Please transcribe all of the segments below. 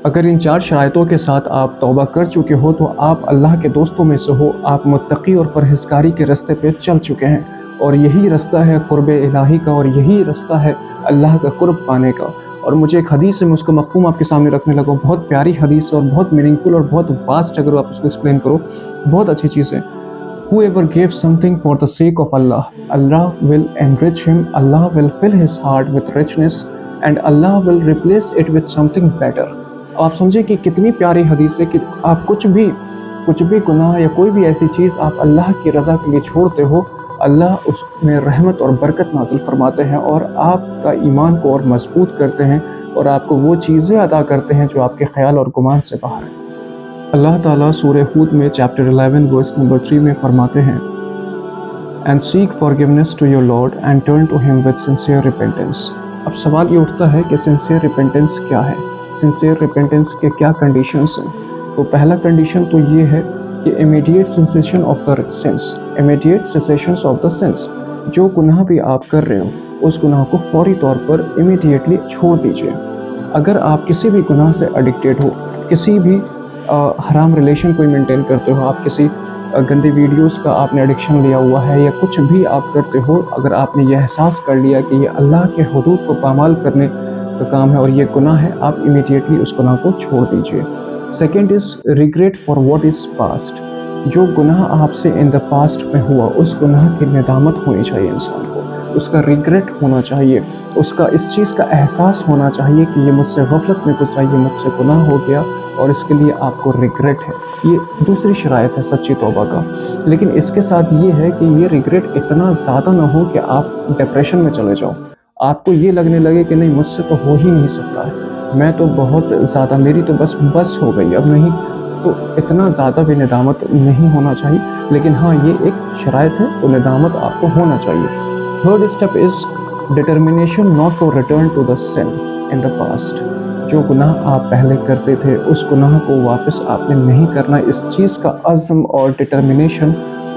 अगर इन 4 शराइतों के साथ आप तौबा कर चुके हो तो आप अल्लाह के दोस्तों में से हो, आप मुत्तकी और परहेज़गारी के रास्ते पे चल चुके हैं, और यही रास्ता है क़ुर्ब इलाही का, और यही रास्ता है अल्लाह का क़ुर्ब पाने का। और मुझे एक हदीस है, मैं उसका मफ़हूम आपके सामने रखने लगा हूँ। बहुत प्यारी हदीस है और बहुत मीनिंगफुल और बहुत वास्ट, अगर आप उसको एक्सप्लेन करो बहुत अच्छी चीज़ है। Whoever gives something for the sake of Allah, Allah will enrich him, Allah will fill his heart with richness, and Allah will replace it with something better. आप समझे कि कितनी प्यारी हदीस है कि आप कुछ भी गुनाह या कोई भी ऐसी चीज़ आप अल्लाह की रज़ा के लिए छोड़ते हो, अल्लाह उसमें रहमत और बरकत नाज़िल फरमाते हैं और आपका ईमान को और मजबूत करते हैं, और आपको वो चीज़ें अता करते हैं जो आपके ख्याल और गुमान से बाहर हैं। अल्लाह ताला सूरह हूद में चैप्टर 11 वर्स नंबर 3 में फरमाते हैं, and seek forgiveness to your lord and turn to him with sincere repentance. अब सवाल ये उठता है कि सिंसियर रिपेंटेंस क्या है, सिंसियर रिपेंटेंस के क्या कंडीशंस हैं। तो पहला कंडीशन तो ये है कि immediate cessation of the sins, immediate cessation of the sins. जो गुनाह भी आप कर रहे हो उस गुनाह को फौरी तौर पर इमीडिएटली छोड़ दीजिए। अगर आप किसी भी गुनाह से एडिक्टेड हो, किसी भी हराम रिलेशन कोई मेंटेन करते हो, आप किसी गंदी वीडियोस का आपने एडिक्शन लिया हुआ है, या कुछ भी आप करते हो, अगर आपने ये एहसास कर लिया कि ये अल्लाह के हुदूद को पामाल करने का काम है और ये गुनाह है, आप इमीडिएटली उस गुनाह को छोड़ दीजिए। Second is regret for what is past. जो गुनाह आपसे इन द पास्ट में हुआ उस गुनाह की नदामत होनी चाहिए इंसान को, उसका रिग्रेट होना चाहिए, उसका इस चीज़ का एहसास होना चाहिए कि ये मुझसे गफलत में गुजरा, ये मुझसे गुनाह हो गया और इसके लिए आपको रिग्रेट है। ये दूसरी शरायत है सच्ची तौबा का। लेकिन इसके साथ ये है कि ये रिग्रेट इतना ज़्यादा ना हो कि आप डिप्रेशन में चले जाओ, आपको ये लगने लगे कि नहीं मुझसे तो हो ही नहीं सकता है, मैं तो बहुत ज़्यादा, मेरी तो बस हो गई अब नहीं। तो इतना ज़्यादा भी निदामत नहीं होना चाहिए, लेकिन हाँ ये एक शरायत है, तो निदामत आपको होना चाहिए। Third step is determination not to return to the sin in the past. जो गुनाह आप पहले करते थे उस गुनाह को वापस आपने नहीं करना, इस चीज़ का अज़्म और डिटर्मिनेशन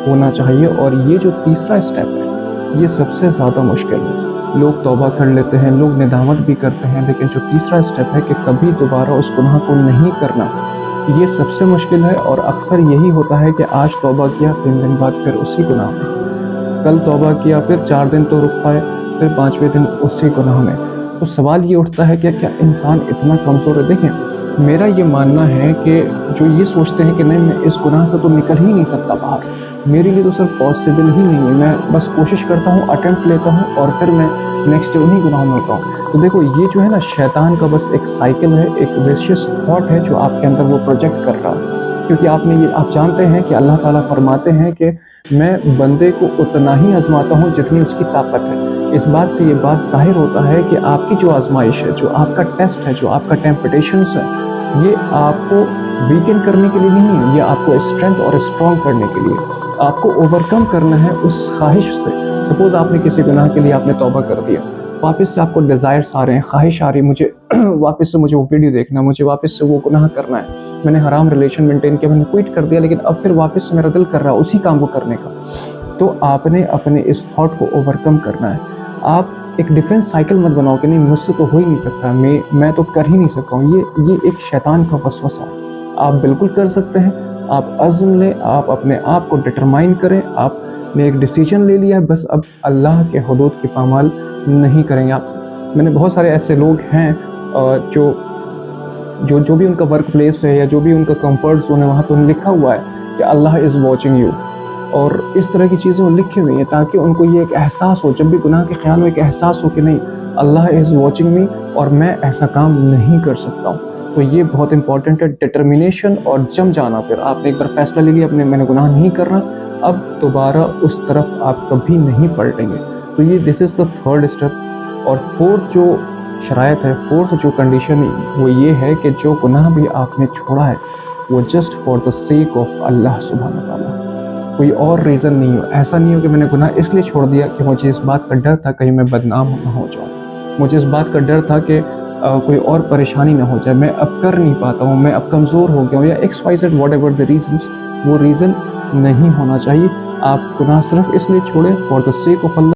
होना चाहिए। और ये जो तीसरा स्टेप है ये सबसे ज़्यादा मुश्किल है। लोग तौबा कर लेते हैं, लोग निदामत भी करते हैं, लेकिन जो तीसरा स्टेप है कि कभी दोबारा उस गुनाह को नहीं करना, ये सबसे मुश्किल है। और अक्सर यही होता है कि आज तौबा किया, 3 दिन बाद फिर उसी गुनाह में, कल तौबा किया, फिर 4 दिन तो रुक पाए, फिर 5वें दिन उसी गुनाह में। तो सवाल ये उठता है कि क्या इंसान इतना कमज़ोर है? देखें, मेरा ये मानना है कि जो ये सोचते हैं कि नहीं मैं इस गुनाह से तो निकल ही नहीं सकता बाहर, मेरे लिए तो सर पॉसिबल ही नहीं है, मैं बस कोशिश करता हूँ, अटेम्प्ट लेता हूँ और फिर मैं नेक्स्ट डे उन्हीं गुनाहों में होता हूँ। तो देखो ये जो है ना शैतान का बस एक साइकिल है, एक विशियस थॉट है जो आपके अंदर वो प्रोजेक्ट कर रहा है। क्योंकि आप जानते हैं कि अल्लाह ताला फरमाते हैं कि मैं बंदे को उतना ही आजमाता हूँ जितनी उसकी ताकत है। इस बात से ये बात ज़ाहिर होता है कि आपकी जो आजमाइश है, जो आपका टेस्ट है, जो आपका टेम्पटेशंस है, ये आपको वीकन करने के लिए नहीं है, ये आपको स्ट्रेंथ और स्ट्रॉन्ग करने के लिए, आपको ओवरकम करना है उस ख्वाहिश से। सपोज़ आपने किसी गुनाह के लिए आपने तौबा कर दिया, वापस से आपको डिज़ायर्स आ रहे हैं, ख्वाहिश आ रही है, मुझे वापस से मुझे वो वीडियो देखना है, मुझे वापस से वो गुनाह करना है, मैंने हराम रिलेशन मेंटेन किया, मैंने क्विट कर दिया, लेकिन अब फिर वापस से मेरा दिल कर रहा है उसी काम को करने का। तो आपने अपने इस थॉट को ओवरकम करना है। आप एक डिफेंस साइकिल मत बनाओ कि नहीं मुझसे तो हो ही नहीं सकता, मैं तो कर ही नहीं सकता हूँ। ये एक शैतान का वसवसा है। आप बिल्कुल कर सकते हैं, आप अज़्म लें, आप अपने आप को डिटरमाइन करें, आपने एक डिसीजन ले लिया है, बस अब अल्लाह के हुदूद की पामाल नहीं करेंगे आप। मैंने बहुत सारे ऐसे लोग हैं जो भी उनका वर्क प्लेस है या जो भी उनका कंफर्ट जोन है, वहाँ पर लिखा हुआ है कि अल्लाह इज़ वॉचिंग यू, और इस तरह की चीज़ें वो लिखी हुई हैं ताकि उनको ये एक एहसास हो, जब भी गुनाह के ख्याल में एक एहसास हो कि नहीं अल्लाह इज़ वॉचिंग मी और मैं ऐसा काम नहीं कर सकता हूँ। तो ये बहुत इंपॉर्टेंट है, डिटर्मिनेशन और जम जाना। फिर आपने एक बार फैसला ले लिया मैंने गुनाह नहीं करना, अब दोबारा उस तरफ आप कभी नहीं पलटेंगे। तो ये this is the third step. और फोर्थ जो शरायत है, फोर्थ जो कंडीशन वो ये है कि जो गुनाह भी आपने छोड़ा है वो just for the sake of Allah सुब्हानहू व तआला, कोई और रीज़न नहीं हो। ऐसा नहीं हो कि मैंने गुनाह इसलिए छोड़ दिया कि मुझे इस बात का डर था कहीं मैं बदनाम ना हो जाऊँ, मुझे इस बात का डर था कि कोई और परेशानी ना हो जाए, मैं अब कर नहीं पाता हूँ, मैं अब कमज़ोर हो गया हूँ, या XYZ what ever the reasons, वो रीज़न नहीं होना चाहिए। आप गुनाह सिर्फ इसलिए छोड़ें for the sake of Allah.